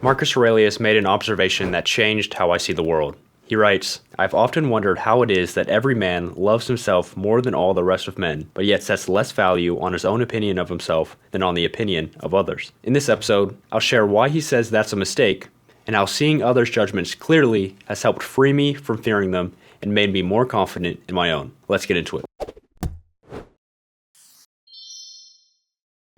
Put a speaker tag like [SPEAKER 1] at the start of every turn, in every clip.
[SPEAKER 1] Marcus Aurelius made an observation that changed how I see the world. He writes, "I've often wondered how it is that every man loves himself more than all the rest of men, but yet sets less value on his own opinion of himself than on the opinion of others." In this episode, I'll share why he says that's a mistake, and how seeing others' judgments clearly has helped free me from fearing them and made me more confident in my own. Let's get into it.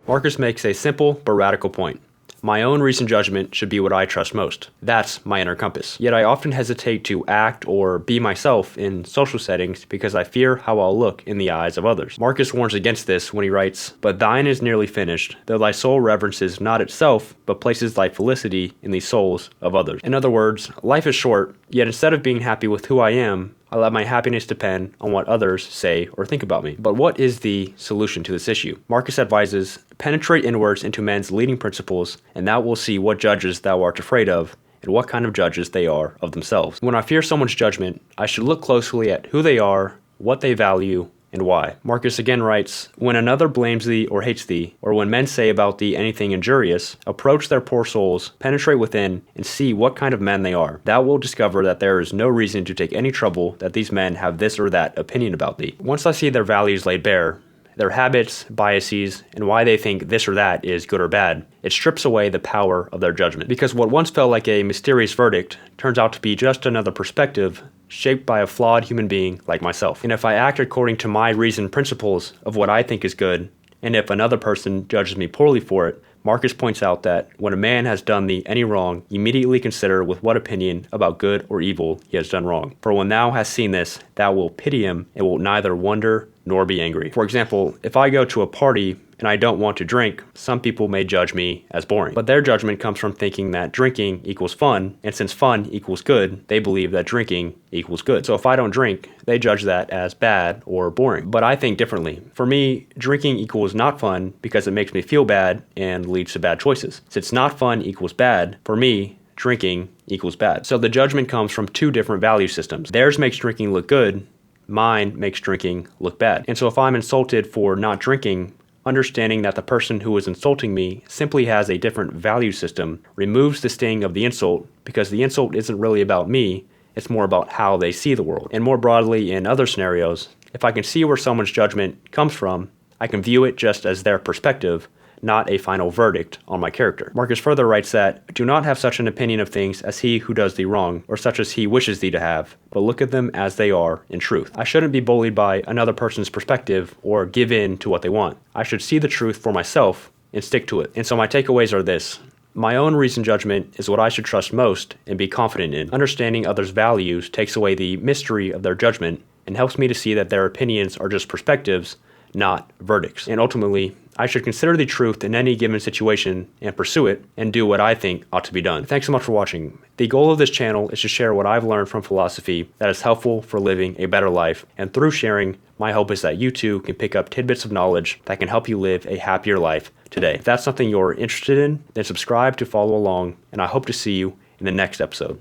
[SPEAKER 1] Marcus makes a simple but radical point. My own reasoned judgment should be what I trust most. That's my inner compass. Yet I often hesitate to act or be myself in social settings because I fear how I'll look in the eyes of others. Marcus warns against this when he writes, "But thine is nearly finished, though thy soul reverences not itself, but places thy felicity in the souls of others." In other words, life is short, yet instead of being happy with who I am, I let my happiness depend on what others say or think about me. But what is the solution to this issue? Marcus advises, penetrate inwards into men's leading principles, and thou wilt see what judges thou art afraid of, and what kind of judges they are of themselves. When I fear someone's judgment, I should look closely at who they are, what they value, and why. Marcus again writes, "When another blames thee or hates thee, or when men say about thee anything injurious, approach their poor souls, penetrate within, and see what kind of men they are. Thou wilt discover that there is no reason to take any trouble that these men have this or that opinion about thee." Once I see their values laid bare, their habits, biases, and why they think this or that is good or bad, it strips away the power of their judgment. Because what once felt like a mysterious verdict turns out to be just another perspective shaped by a flawed human being like myself. And if I act according to my reasoned principles of what I think is good, and if another person judges me poorly for it, Marcus points out that when a man has done thee any wrong, immediately consider with what opinion about good or evil he has done wrong. For when thou hast seen this, thou wilt pity him, and wilt neither wonder nor be angry. For example, if I go to a party and I don't want to drink, some people may judge me as boring. But their judgment comes from thinking that drinking equals fun, and since fun equals good, they believe that drinking equals good. So if I don't drink, they judge that as bad or boring. But I think differently. For me, drinking equals not fun because it makes me feel bad and leads to bad choices. Since not fun equals bad, for me, drinking equals bad. So the judgment comes from two different value systems. Theirs makes drinking look good, mine makes drinking look bad. And so if I'm insulted for not drinking, understanding that the person who is insulting me simply has a different value system removes the sting of the insult, because the insult isn't really about me, it's more about how they see the world. And more broadly, in other scenarios, if I can see where someone's judgment comes from, I can view it just as their perspective, not a final verdict on my character. Marcus further writes that, "Do not have such an opinion of things as he who does thee wrong, or such as he wishes thee to have, but look at them as they are in truth." I shouldn't be bullied by another person's perspective or give in to what they want. I should see the truth for myself and stick to it. And so my takeaways are this. My own reasoned judgment is what I should trust most and be confident in. Understanding others' values takes away the mystery of their judgment and helps me to see that their opinions are just perspectives, not verdicts. And ultimately, I should consider the truth in any given situation and pursue it and do what I think ought to be done. Thanks so much for watching. The goal of this channel is to share what I've learned from philosophy that is helpful for living a better life. And through sharing, my hope is that you too can pick up tidbits of knowledge that can help you live a happier life today. If that's something you're interested in, then subscribe to follow along, and I hope to see you in the next episode.